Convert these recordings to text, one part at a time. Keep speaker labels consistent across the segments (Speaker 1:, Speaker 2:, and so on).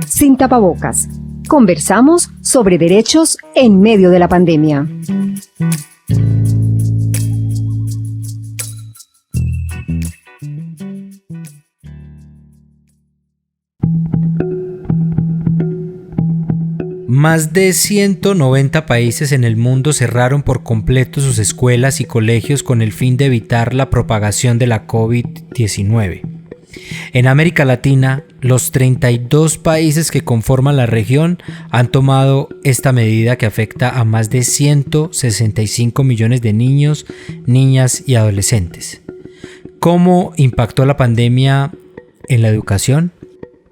Speaker 1: Sin tapabocas. Conversamos sobre derechos en medio de la pandemia.
Speaker 2: Más de 190 países en el mundo cerraron por completo sus escuelas y colegios con el fin de evitar la propagación de la COVID-19. En América Latina, los 32 países que conforman la región han tomado esta medida que afecta a más de 165 millones de niños, niñas y adolescentes. ¿Cómo impactó la pandemia en la educación?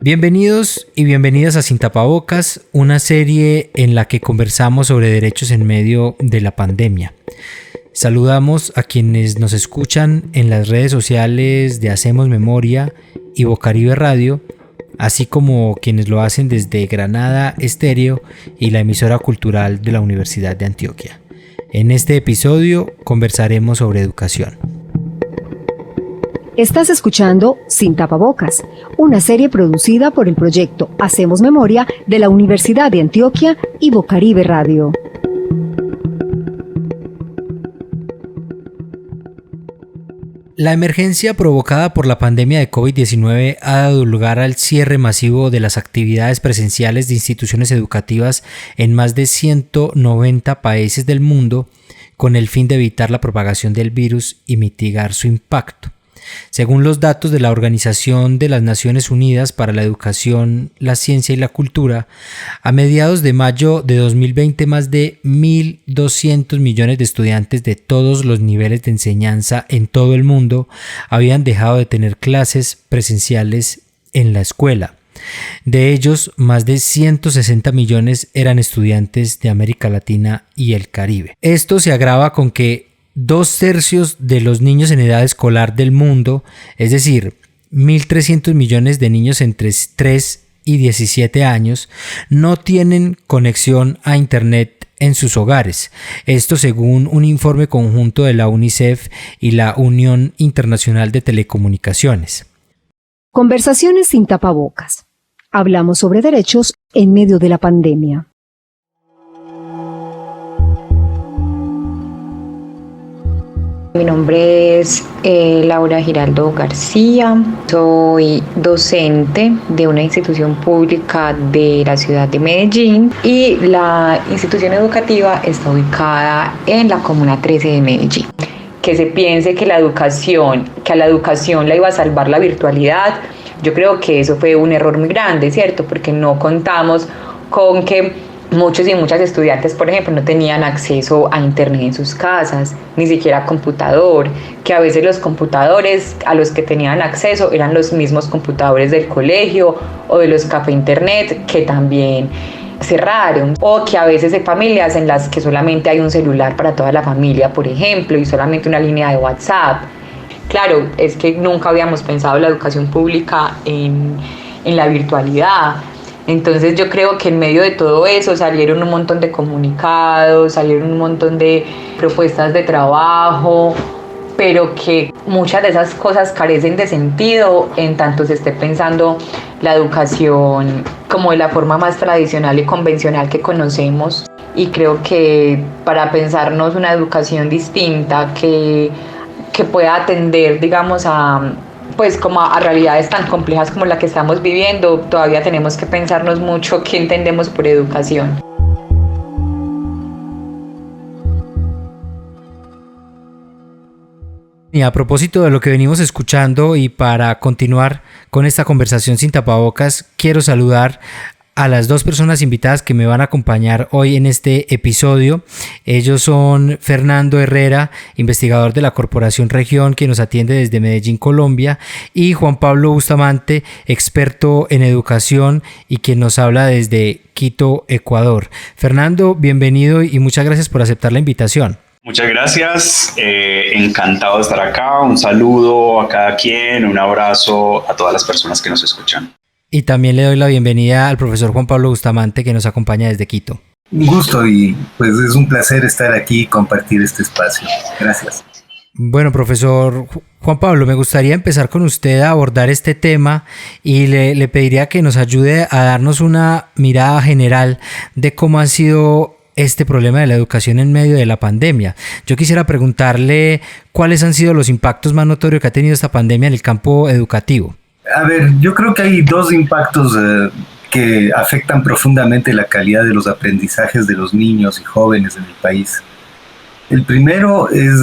Speaker 2: Bienvenidos y bienvenidas a Sin Tapabocas, una serie en la que conversamos sobre derechos en medio de la pandemia. Saludamos a quienes nos escuchan en las redes sociales de Hacemos Memoria y Bocaribe Radio, así como quienes lo hacen desde Granada Estéreo y la emisora cultural de la Universidad de Antioquia. En este episodio conversaremos sobre educación.
Speaker 1: Estás escuchando Sin Tapabocas, una serie producida por el proyecto Hacemos Memoria de la Universidad de Antioquia y Bocaribe Radio.
Speaker 2: La emergencia provocada por la pandemia de COVID-19 ha dado lugar al cierre masivo de las actividades presenciales de instituciones educativas en más de 190 países del mundo con el fin de evitar la propagación del virus y mitigar su impacto. Según los datos de la Organización de las Naciones Unidas para la Educación, la Ciencia y la Cultura, a mediados de mayo de 2020 más de 1.200 millones de estudiantes de todos los niveles de enseñanza en todo el mundo habían dejado de tener clases presenciales en la escuela. De ellos, más de 160 millones eran estudiantes de América Latina y el Caribe. Esto se agrava con que 2/3 de los niños en edad escolar del mundo, es decir, 1.300 millones de niños entre 3 y 17 años, no tienen conexión a Internet en sus hogares. Esto según un informe conjunto de la UNICEF y la Unión Internacional de Telecomunicaciones.
Speaker 1: Conversaciones sin tapabocas. Hablamos sobre derechos en medio de la pandemia.
Speaker 3: Mi nombre es Laura Giraldo García, soy docente de una institución pública de la ciudad de Medellín y la institución educativa está ubicada en la Comuna 13 de Medellín. Que se piense que a la educación la iba a salvar la virtualidad, yo creo que eso fue un error muy grande, ¿cierto? Porque no contamos con que muchos y muchas estudiantes, por ejemplo, no tenían acceso a internet en sus casas, ni siquiera a computador, que a veces los computadores a los que tenían acceso eran los mismos computadores del colegio o de los café internet que también cerraron, o que a veces hay familias en las que solamente hay un celular para toda la familia, por ejemplo, y solamente una línea de WhatsApp. Claro, es que nunca habíamos pensado la educación pública en la virtualidad. Entonces yo creo que en medio de todo eso salieron un montón de comunicados, salieron un montón de propuestas de trabajo, pero que muchas de esas cosas carecen de sentido en tanto se esté pensando la educación como de la forma más tradicional y convencional que conocemos. Y creo que para pensarnos una educación distinta que pueda atender, digamos, como a realidades tan complejas como la que estamos viviendo, todavía tenemos que pensarnos mucho qué entendemos por educación.
Speaker 2: Y a propósito de lo que venimos escuchando y para continuar con esta conversación sin tapabocas, quiero saludar a las dos personas invitadas que me van a acompañar hoy en este episodio. Ellos son Fernando Herrera, investigador de la Corporación Región, que nos atiende desde Medellín, Colombia, y Juan Pablo Bustamante, experto en educación y quien nos habla desde Quito, Ecuador. Fernando, bienvenido y muchas gracias por aceptar la invitación.
Speaker 4: Muchas gracias, encantado de estar acá. Un saludo a cada quien, un abrazo a todas las personas que nos escuchan.
Speaker 2: Y también le doy la bienvenida al profesor Juan Pablo Bustamante, que nos acompaña desde Quito.
Speaker 5: Un gusto y pues es un placer estar aquí y compartir este espacio. Gracias.
Speaker 2: Bueno, profesor Juan Pablo, me gustaría empezar con usted a abordar este tema y le pediría que nos ayude a darnos una mirada general de cómo ha sido este problema de la educación en medio de la pandemia. Yo quisiera preguntarle cuáles han sido los impactos más notorios que ha tenido esta pandemia en el campo educativo.
Speaker 5: A ver, yo creo que hay dos impactos que afectan profundamente la calidad de los aprendizajes de los niños y jóvenes en el país. El primero es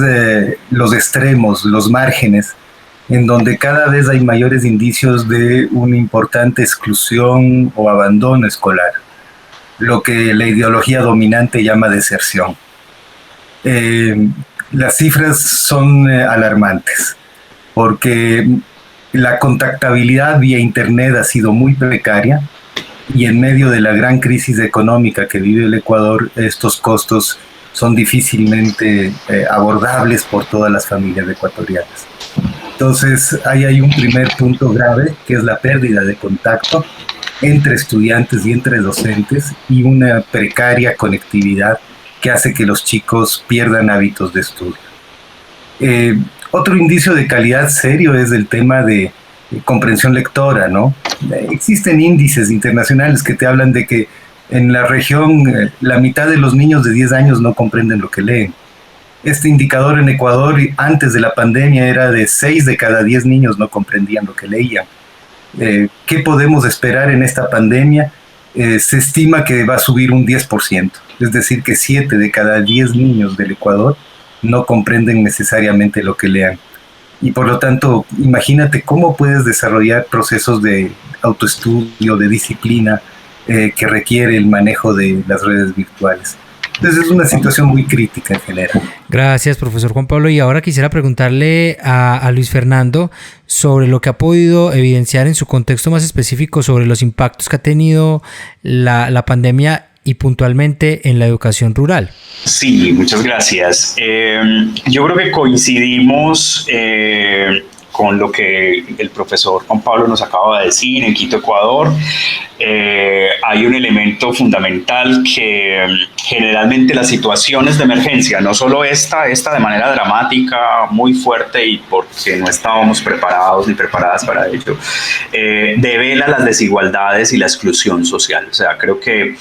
Speaker 5: los extremos, los márgenes, en donde cada vez hay mayores indicios de una importante exclusión o abandono escolar, lo que la ideología dominante llama deserción. Las cifras son alarmantes, porque la contactabilidad vía Internet ha sido muy precaria y en medio de la gran crisis económica que vive el Ecuador, estos costos son difícilmente abordables por todas las familias ecuatorianas. Entonces, ahí hay un primer punto grave, que es la pérdida de contacto entre estudiantes y entre docentes y una precaria conectividad que hace que los chicos pierdan hábitos de estudio. Otro indicio de calidad serio es el tema de comprensión lectora, ¿no? Existen índices internacionales que te hablan de que en la región la mitad de los niños de 10 años no comprenden lo que leen. Este indicador en Ecuador antes de la pandemia era de 6 de cada 10 niños no comprendían lo que leían. ¿Qué podemos esperar en esta pandemia? Se estima que va a subir un 10%, es decir, que 7 de cada 10 niños del Ecuador no comprenden necesariamente lo que lean. Y por lo tanto, imagínate cómo puedes desarrollar procesos de autoestudio, de disciplina, que requiere el manejo de las redes virtuales. Entonces es una situación muy crítica en general.
Speaker 2: Gracias, profesor Juan Pablo. Y ahora quisiera preguntarle a Luis Fernando sobre lo que ha podido evidenciar en su contexto más específico sobre los impactos que ha tenido la pandemia y puntualmente en la educación rural.
Speaker 4: Sí, muchas gracias. Yo creo que coincidimos con lo que el profesor Juan Pablo nos acaba de decir en Quito, Ecuador. Hay un elemento fundamental que generalmente las situaciones de emergencia, no solo esta de manera dramática, muy fuerte y porque no estábamos preparados ni preparadas para ello, devela las desigualdades y la exclusión social. O sea, creo que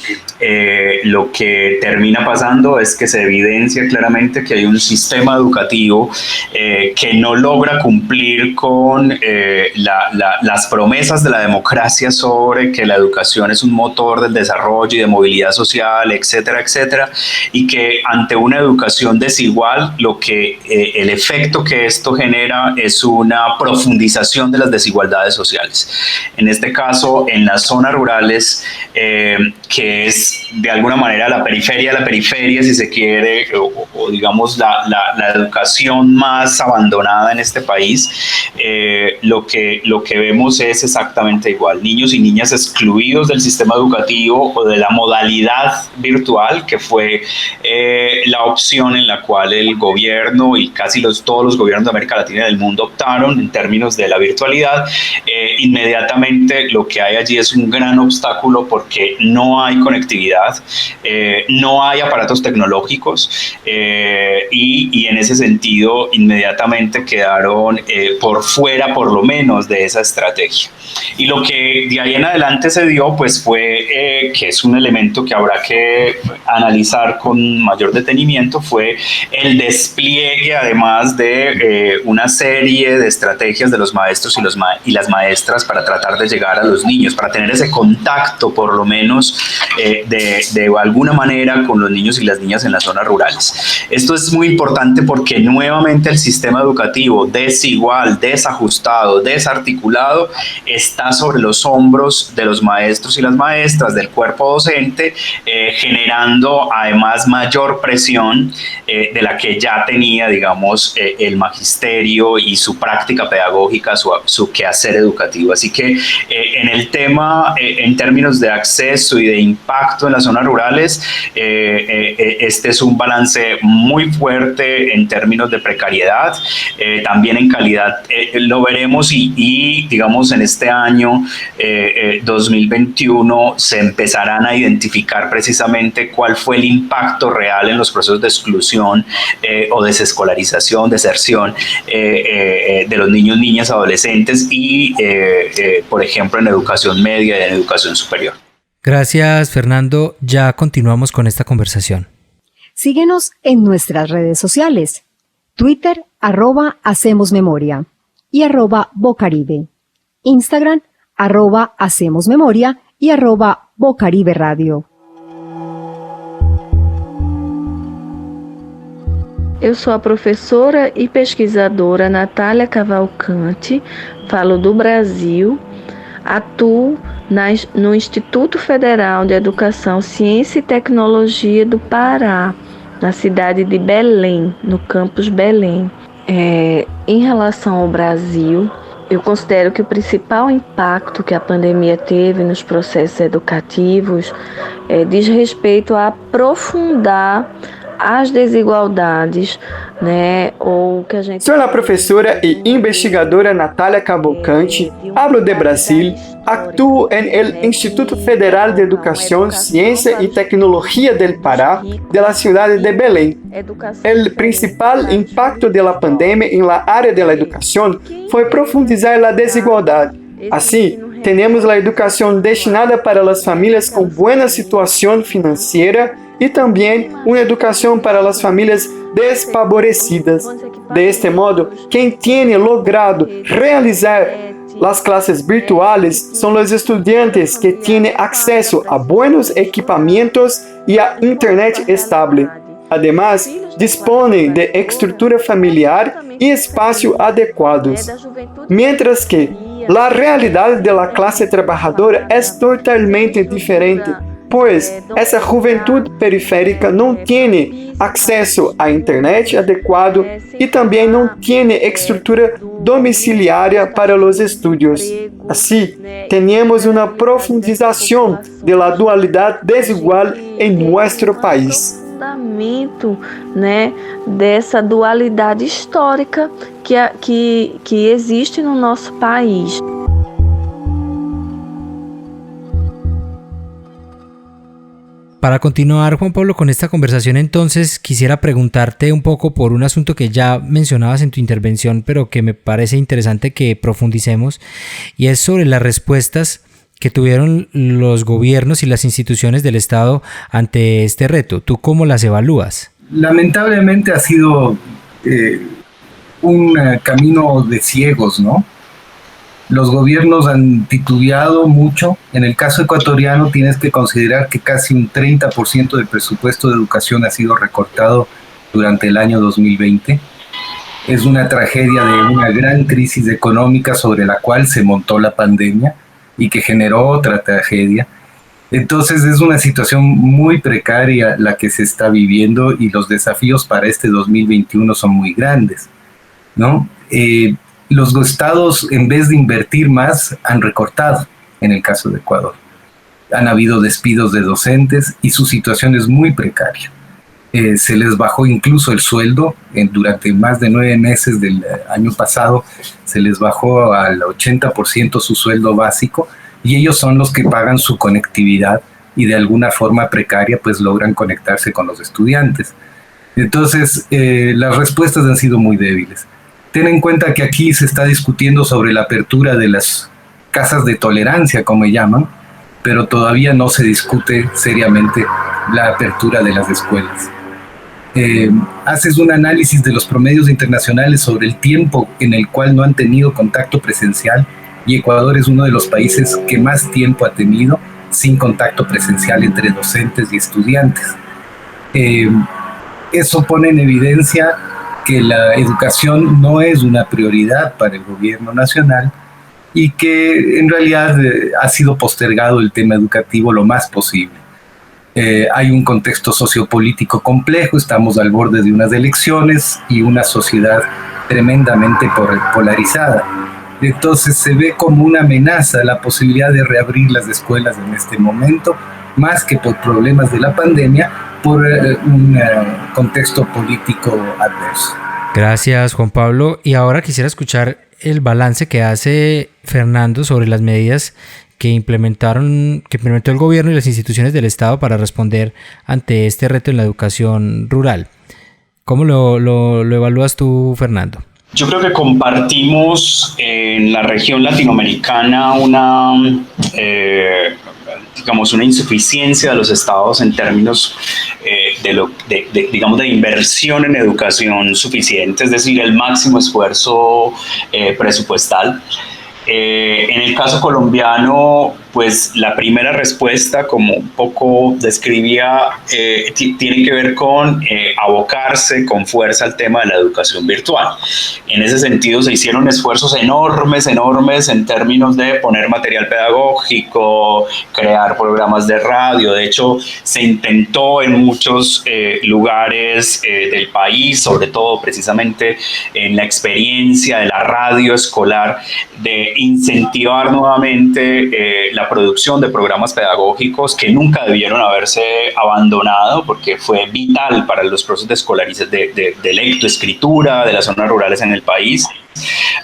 Speaker 4: lo que termina pasando es que se evidencia claramente que hay un sistema educativo que no logra cumplir con las promesas de la democracia sobre que la educación es un motor del desarrollo y de movilidad social, etcétera, etcétera, y que ante una educación desigual, el efecto que esto genera es una profundización de las desigualdades sociales. En este caso, en las zonas rurales, que es de alguna manera la periferia de la periferia, si se quiere, o digamos la educación más abandonada en este país, lo que vemos es exactamente igual. Niños y niñas excluidos del sistema educativo o de la modalidad virtual, que fue la opción en la cual el gobierno y casi todos los gobiernos de América Latina y del mundo optaron en términos de la virtualidad. Inmediatamente lo que hay allí es un gran obstáculo porque no hay conectividad, no hay aparatos tecnológicos y en ese sentido inmediatamente quedaron por fuera por lo menos de esa estrategia. Y lo que de ahí en adelante se dio pues fue, que es un elemento que habrá que analizar con mayor detenimiento, fue el despliegue además de una serie de estrategias de los maestros y las maestras para tratar de llegar a los niños, para tener ese contacto por lo menos de alguna manera con los niños y las niñas en las zonas rurales. Esto es muy importante porque nuevamente el sistema educativo desigual, desajustado, desarticulado está sobre los hombros de los maestros y las maestras, del cuerpo docente, generando además mayor presión de la que ya tenía, digamos, el magisterio y su práctica pedagógica, su quehacer educativo. Así que en el tema, en términos de acceso y de impacto en las zonas rurales, este es un balance muy fuerte en términos de precariedad, también en calidad, lo veremos y digamos en este año 2021 se empezarán a identificar precisamente cuál fue el impacto real en los procesos de exclusión o desescolarización, deserción de los niños, niñas, adolescentes y, por ejemplo, en educación media y en educación superior.
Speaker 2: Gracias, Fernando. Ya continuamos con esta conversación.
Speaker 1: Síguenos en nuestras redes sociales. Twitter, @HacemosMemoria y @Bocaribe. Instagram, @HacemosMemoria y @Bocaribe Radio.
Speaker 6: Eu sou a professora e pesquisadora Natália Cavalcante, falo do Brasil, atuo no Instituto Federal de Educação, Ciência e Tecnologia do Pará, na cidade de Belém, no campus Belém. Em relação ao Brasil, eu considero que o principal impacto que a pandemia teve nos processos educativos diz respeito a aprofundar as desigualdades, né, ou que a gente...
Speaker 7: Sou a professora e investigadora Natália Cavalcante, hablo de Brasil, actuo en el Instituto Federal de Educación, Ciencia y Tecnología del Pará, de la ciudad de Belém. El principal impacto de la pandemia en la área de la educación fue profundizar la desigualdad. Así, tenemos la educación destinada para las familias con buena situación financiera y también una educación para las familias desfavorecidas. De este modo, quien tiene logrado realizar las clases virtuales son los estudiantes que tienen acceso a buenos equipamientos y a internet estable. Además, disponen de estructura familiar y espacio adecuados. Mientras que la realidad de la clase trabajadora es totalmente diferente, pues esa juventud periférica no tiene acceso a internet adecuado y también no tiene estructura domiciliaria para los estudios. Así, tenemos una profundización de la dualidad desigual en nuestro país.
Speaker 6: Fundamento, né, dessa dualidade histórica que existe no nosso país.
Speaker 2: Para continuar, Juan Pablo, con esta conversación, entonces quisiera preguntarte un poco por un asunto que ya mencionabas en tu intervención, pero que me parece interesante que profundicemos, y es sobre las respuestas que tuvieron los gobiernos y las instituciones del Estado ante este reto. ¿Tú cómo las evalúas?
Speaker 5: Lamentablemente ha sido un camino de ciegos, ¿no? Los gobiernos han titubeado mucho. En el caso ecuatoriano tienes que considerar que casi un 30% del presupuesto de educación ha sido recortado durante el año 2020. Es una tragedia de una gran crisis económica sobre la cual se montó la pandemia y que generó otra tragedia. Entonces es una situación muy precaria la que se está viviendo y los desafíos para este 2021 son muy grandes, ¿no? Los estados, en vez de invertir más, han recortado, en el caso de Ecuador. Han habido despidos de docentes y su situación es muy precaria. Se les bajó incluso el sueldo durante más de 9 meses del año pasado, se les bajó al 80% su sueldo básico y ellos son los que pagan su conectividad y de alguna forma precaria pues logran conectarse con los estudiantes. Entonces las respuestas han sido muy débiles. Ten en cuenta que aquí se está discutiendo sobre la apertura de las casas de tolerancia, como llaman, pero todavía no se discute seriamente la apertura de las escuelas. Haces un análisis de los promedios internacionales sobre el tiempo en el cual no han tenido contacto presencial y Ecuador es uno de los países que más tiempo ha tenido sin contacto presencial entre docentes y estudiantes. Eso pone en evidencia que la educación no es una prioridad para el gobierno nacional y que en realidad ha sido postergado el tema educativo lo más posible. Hay un contexto sociopolítico complejo, estamos al borde de unas elecciones y una sociedad tremendamente polarizada. Entonces se ve como una amenaza la posibilidad de reabrir las escuelas en este momento, más que por problemas de la pandemia, por un contexto político adverso.
Speaker 2: Gracias, Juan Pablo. Y ahora quisiera escuchar el balance que hace Fernando sobre las medidas que implementó el gobierno y las instituciones del Estado para responder ante este reto en la educación rural. ¿Cómo lo evalúas tú, Fernando?
Speaker 4: Yo creo que compartimos en la región latinoamericana una insuficiencia de los estados en términos de inversión en educación suficiente, es decir, el máximo esfuerzo presupuestal. En el caso colombiano, pues la primera respuesta, como un poco describía, tiene que ver con abocarse con fuerza al tema de la educación virtual. En ese sentido se hicieron esfuerzos enormes en términos de poner material pedagógico, crear programas de radio. De hecho, se intentó en muchos lugares del país, sobre todo precisamente en la experiencia de la radio escolar, de incentivar nuevamente la producción de programas pedagógicos que nunca debieron haberse abandonado, porque fue vital para los procesos de escolarización, de lectoescritura de las zonas rurales en el país.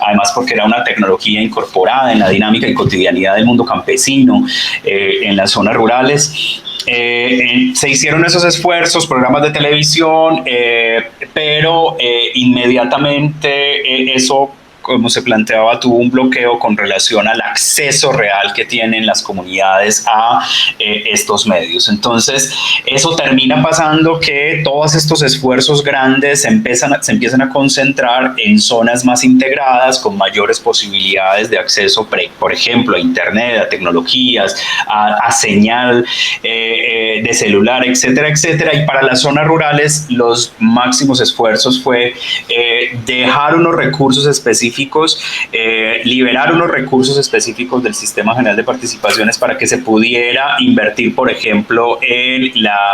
Speaker 4: Además, porque era una tecnología incorporada en la dinámica y cotidianidad del mundo campesino en las zonas rurales. Se hicieron esos esfuerzos, programas de televisión, pero inmediatamente eso, como se planteaba, tuvo un bloqueo con relación al acceso real que tienen las comunidades a estos medios. Entonces, eso termina pasando que todos estos esfuerzos grandes se empiezan a concentrar en zonas más integradas, con mayores posibilidades de acceso, por ejemplo, a internet, a tecnologías, a señal de celular, etcétera, etcétera. Y para las zonas rurales, los máximos esfuerzos fue dejar unos recursos específicos, liberar unos recursos específicos del Sistema General de Participaciones para que se pudiera invertir, por ejemplo, en la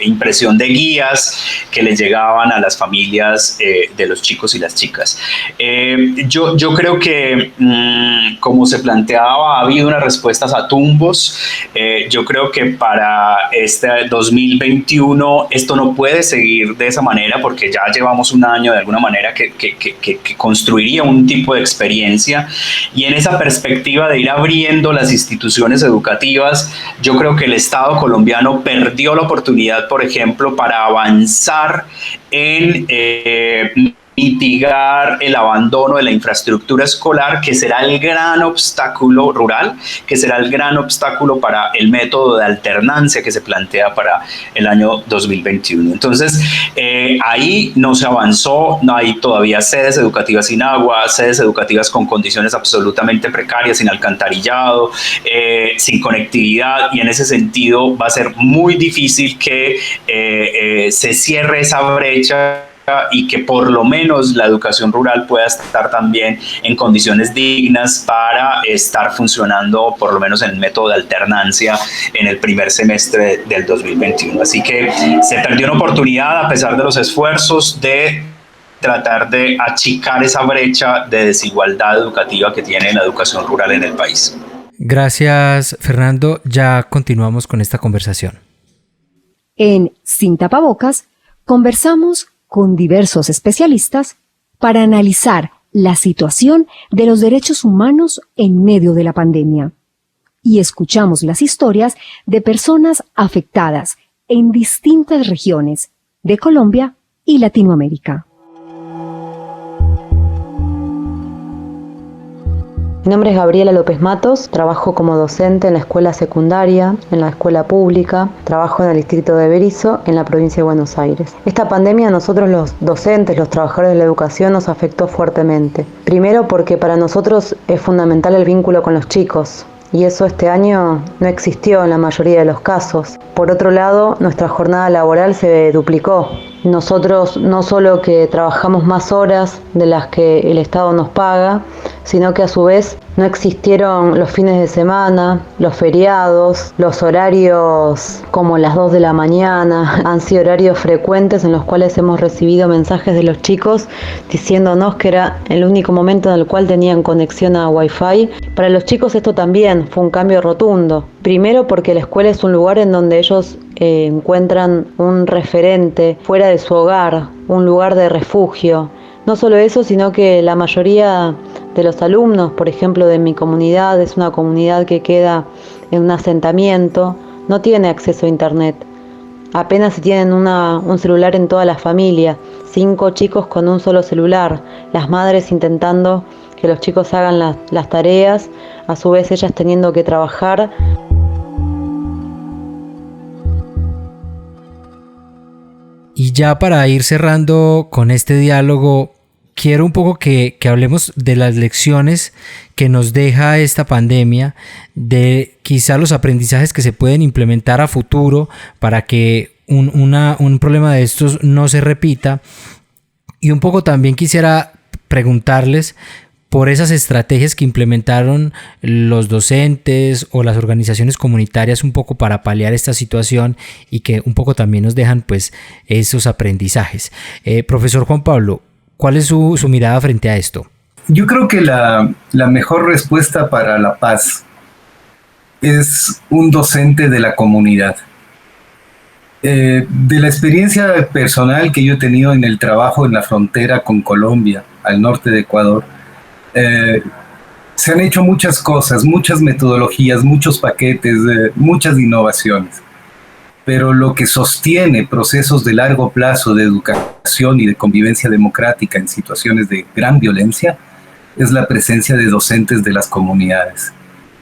Speaker 4: impresión de guías que les llegaban a las familias de los chicos y las chicas. Yo creo que, como se planteaba, ha habido unas respuestas a tumbos. Yo creo que para este 2021 esto no puede seguir de esa manera, porque ya llevamos un año de alguna manera que construiría un tipo de experiencia, y en esa perspectiva de ir abriendo las instituciones educativas, yo creo que el Estado colombiano perdió la oportunidad, por ejemplo, para avanzar en mitigar el abandono de la infraestructura escolar, que será el gran obstáculo rural, que será el gran obstáculo para el método de alternancia que se plantea para el año 2021. Entonces, ahí no se avanzó, no hay todavía sedes educativas sin agua, sedes educativas con condiciones absolutamente precarias, sin alcantarillado, sin conectividad, y en ese sentido va a ser muy difícil que se cierre esa brecha y que por lo menos la educación rural pueda estar también en condiciones dignas para estar funcionando, por lo menos en el método de alternancia, en el primer semestre del 2021. Así que se perdió una oportunidad, a pesar de los esfuerzos, de tratar de achicar esa brecha de desigualdad educativa que tiene la educación rural en el país.
Speaker 2: Gracias, Fernando. Ya continuamos con esta conversación.
Speaker 1: En Sin Tapabocas conversamos con diversos especialistas para analizar la situación de los derechos humanos en medio de la pandemia. Y escuchamos las historias de personas afectadas en distintas regiones de Colombia y Latinoamérica.
Speaker 8: Mi nombre es Gabriela López Matos, trabajo como docente en la escuela secundaria, en la escuela pública, trabajo en el distrito de Berisso, en la provincia de Buenos Aires. Esta pandemia a nosotros los docentes, los trabajadores de la educación, nos afectó fuertemente. Primero porque para nosotros es fundamental el vínculo con los chicos, y eso este año no existió en la mayoría de los casos. Por otro lado, nuestra jornada laboral se duplicó. Nosotros no solo que trabajamos más horas de las que el Estado nos paga, sino que a su vez no existieron los fines de semana, los feriados, los horarios como las 2 de la mañana. Han sido horarios frecuentes en los cuales hemos recibido mensajes de los chicos diciéndonos que era el único momento en el cual tenían conexión a Wi-Fi. Para los chicos esto también fue un cambio rotundo. Primero porque la escuela es un lugar en donde ellos encuentran un referente fuera de su hogar, un lugar de refugio. No solo eso, sino que la mayoría de los alumnos, por ejemplo, de mi comunidad, es una comunidad que queda en un asentamiento, no tiene acceso a internet. Apenas si tienen un celular en toda la familia, 5 chicos con un solo celular, las madres intentando que los chicos hagan las tareas, a su vez ellas teniendo que trabajar.
Speaker 2: Y ya para ir cerrando con este diálogo, quiero un poco que hablemos de las lecciones que nos deja esta pandemia, de quizá los aprendizajes que se pueden implementar a futuro para que un problema de estos no se repita. Y un poco también quisiera preguntarles por esas estrategias que implementaron los docentes o las organizaciones comunitarias un poco para paliar esta situación y que un poco también nos dejan pues esos aprendizajes. Profesor Juan Pablo, ¿cuál es su mirada frente a esto?
Speaker 5: Yo creo que la mejor respuesta para la paz es un docente de la comunidad. De la experiencia personal que yo he tenido en el trabajo en la frontera con Colombia, al norte de Ecuador, se han hecho muchas cosas, muchas metodologías, muchos paquetes, muchas innovaciones. Pero lo que sostiene procesos de largo plazo de educación y de convivencia democrática en situaciones de gran violencia es la presencia de docentes de las comunidades.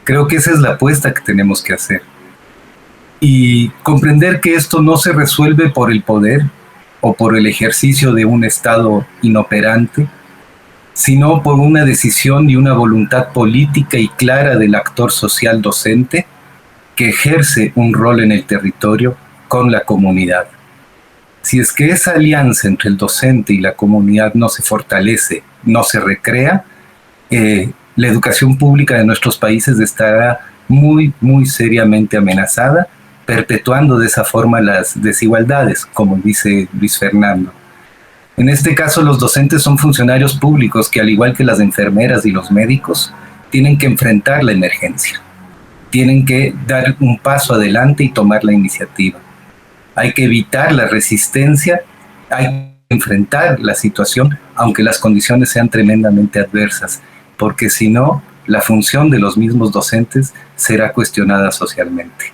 Speaker 5: Creo que esa es la apuesta que tenemos que hacer. Y comprender que esto no se resuelve por el poder o por el ejercicio de un Estado inoperante, sino por una decisión y una voluntad política y clara del actor social docente que ejerce un rol en el territorio con la comunidad. Si es que esa alianza entre el docente y la comunidad no se fortalece, no se recrea, la educación pública de nuestros países estará muy, muy seriamente amenazada, perpetuando de esa forma las desigualdades, como dice Luis Fernando. En este caso, los docentes son funcionarios públicos que, al igual que las enfermeras y los médicos, tienen que enfrentar la emergencia. Tienen que dar un paso adelante y tomar la iniciativa. Hay que evitar la resistencia, hay que enfrentar la situación, aunque las condiciones sean tremendamente adversas, porque si no, la función de los mismos docentes será cuestionada socialmente.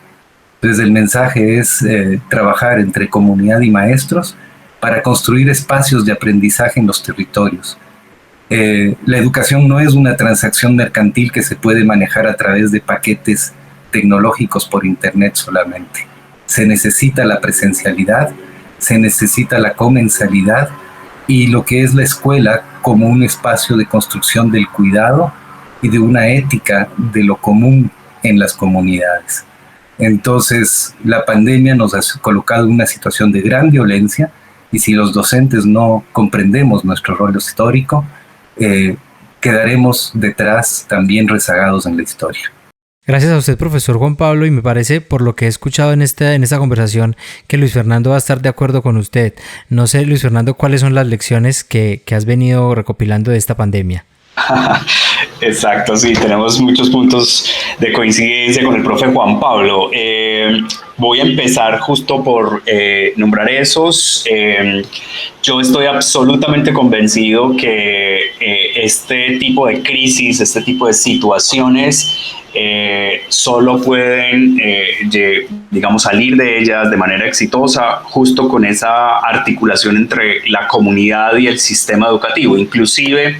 Speaker 5: Entonces, el mensaje es trabajar entre comunidad y maestros para construir espacios de aprendizaje en los territorios. La educación no es una transacción mercantil que se puede manejar a través de paquetes tecnológicos por internet solamente. Se necesita la presencialidad, se necesita la comensalidad y lo que es la escuela como un espacio de construcción del cuidado y de una ética de lo común en las comunidades. Entonces, la pandemia nos ha colocado en una situación de gran violencia y si los docentes no comprendemos nuestro rol histórico, quedaremos detrás también rezagados en la historia.
Speaker 2: Gracias a usted, profesor Juan Pablo, y me parece, por lo que he escuchado en esta conversación, que Luis Fernando va a estar de acuerdo con usted. No sé, Luis Fernando, ¿cuáles son las lecciones que has venido recopilando de esta pandemia?
Speaker 4: Exacto, sí, tenemos muchos puntos de coincidencia con el profe Juan Pablo. Voy a empezar justo por nombrar esos. Yo estoy absolutamente convencido que este tipo de crisis, este tipo de situaciones solo pueden, digamos, salir de ellas de manera exitosa justo con esa articulación entre la comunidad y el sistema educativo. Inclusive,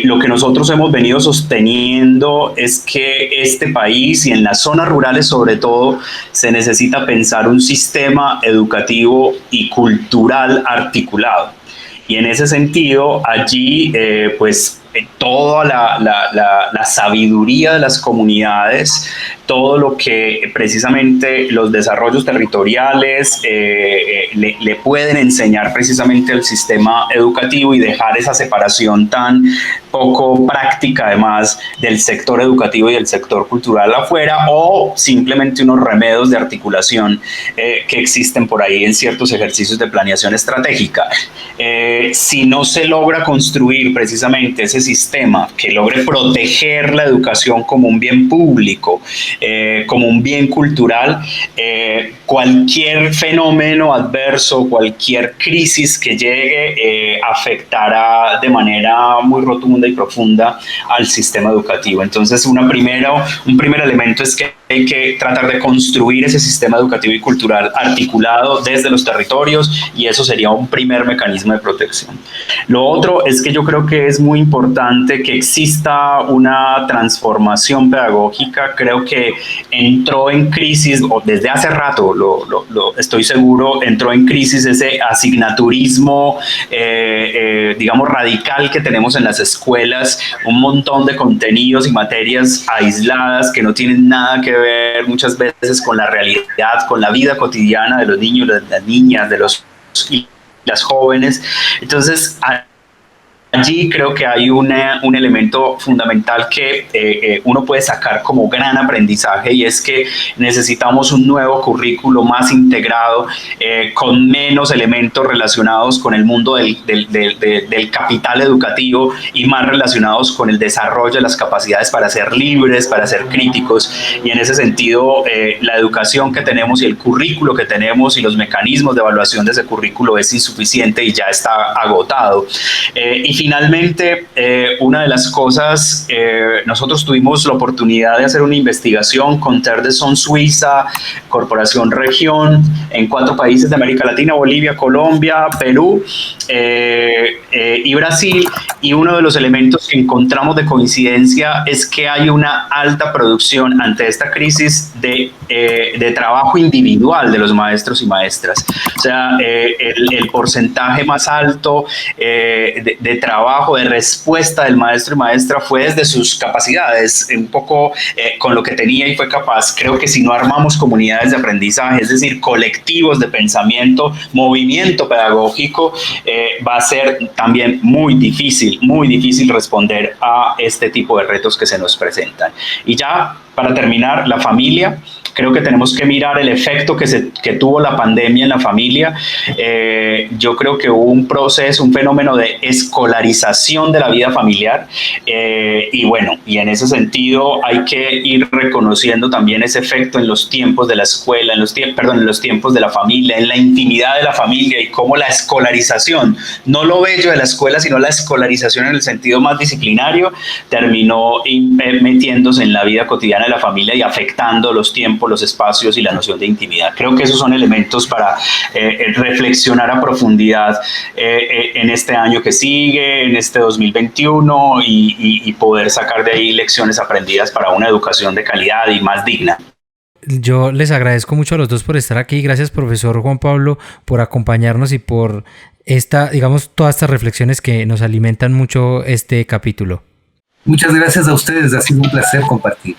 Speaker 4: lo que nosotros hemos venido sosteniendo es que este país y en las zonas rurales sobre todo se necesita pensar un sistema educativo y cultural articulado. Y en ese sentido, allí toda la sabiduría de las comunidades, todo lo que precisamente los desarrollos territoriales le pueden enseñar precisamente al sistema educativo y dejar esa separación tan poco práctica además del sector educativo y del sector cultural afuera, o simplemente unos remedios de articulación que existen por ahí en ciertos ejercicios de planeación estratégica. Si no se logra construir precisamente ese sistema que logre proteger la educación como un bien público, como un bien cultural, cualquier fenómeno adverso, cualquier crisis que llegue afectará de manera muy rotunda y profunda al sistema educativo. Entonces, un primer elemento es que hay que tratar de construir ese sistema educativo y cultural articulado desde los territorios, y eso sería un primer mecanismo de protección. Lo otro es que yo creo que es muy importante que exista una transformación pedagógica. Creo que entró en crisis, o desde hace rato, lo estoy seguro, entró en crisis ese asignaturismo, digamos, radical que tenemos en las escuelas, un montón de contenidos y materias aisladas que no tienen nada que ver muchas veces con la realidad, con la vida cotidiana de los niños, de las niñas, de los y las jóvenes. Entonces, allí creo que hay un elemento fundamental que uno puede sacar como gran aprendizaje, y es que necesitamos un nuevo currículo más integrado, con menos elementos relacionados con el mundo del capital educativo y más relacionados con el desarrollo de las capacidades para ser libres, para ser críticos. Y en ese sentido, la educación que tenemos y el currículo que tenemos y los mecanismos de evaluación de ese currículo es insuficiente y ya está agotado. Y finalmente, una de las cosas, nosotros tuvimos la oportunidad de hacer una investigación con Terre de Son Suiza, Corporación Región, en 4 países de América Latina: Bolivia, Colombia, Perú y Brasil, y uno de los elementos que encontramos de coincidencia es que hay una alta producción ante esta crisis de trabajo individual de los maestros y maestras. O sea, el porcentaje más alto de trabajo, de respuesta del maestro y maestra fue desde sus capacidades, un poco con lo que tenía y fue capaz. Creo que si no armamos comunidades de aprendizaje, es decir, colectivos de pensamiento, movimiento pedagógico, va a ser también muy difícil responder a este tipo de retos que se nos presentan. Y ya, para terminar, la familia. Creo que tenemos que mirar el efecto que tuvo la pandemia en la familia. Yo creo que hubo un fenómeno de escolarización de la vida familiar, y bueno, y en ese sentido hay que ir reconociendo también ese efecto en los tiempos de la escuela, en los tiempos de la familia, en la intimidad de la familia, y cómo la escolarización, no lo bello de la escuela, sino la escolarización en el sentido más disciplinario, terminó metiéndose en la vida cotidiana de la familia y afectando los tiempos, los espacios y la noción de intimidad. Creo que esos son elementos para reflexionar a profundidad en este año que sigue, en este 2021, y poder sacar de ahí lecciones aprendidas para una educación de calidad y más digna.
Speaker 2: Yo les agradezco mucho a los dos por estar aquí. Gracias, profesor Juan Pablo, por acompañarnos y por todas estas reflexiones que nos alimentan mucho este capítulo.
Speaker 5: Muchas gracias a ustedes, ha sido un placer compartir.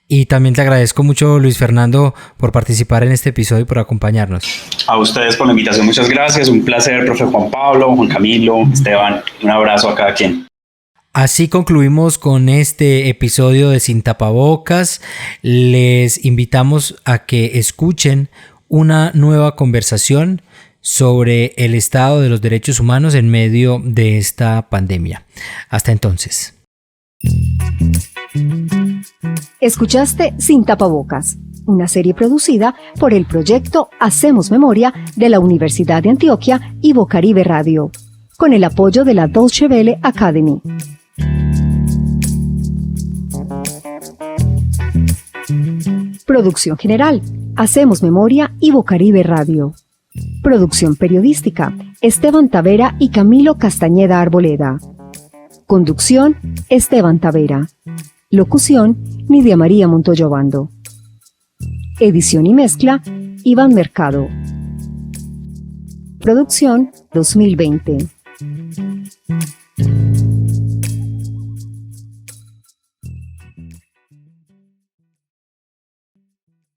Speaker 2: Y también te agradezco mucho, Luis Fernando, por participar en este episodio y por acompañarnos.
Speaker 4: A ustedes por la invitación, muchas gracias. Un placer, profe Juan Pablo, Juan Camilo, Esteban. Un abrazo a cada quien.
Speaker 2: Así concluimos con este episodio de Sin Tapabocas. Les invitamos a que escuchen una nueva conversación sobre el estado de los derechos humanos en medio de esta pandemia. Hasta entonces.
Speaker 1: Escuchaste Sin Tapabocas, una serie producida por el proyecto Hacemos Memoria de la Universidad de Antioquia y Bocaribe Radio, con el apoyo de la Deutsche Welle Academy. Producción general, Hacemos Memoria y Bocaribe Radio. Producción periodística, Esteban Tavera y Camilo Castañeda Arboleda. Conducción, Esteban Tavera. Locución, Nidia María Montoya Obando. Edición y mezcla, Iván Mercado. Producción 2020.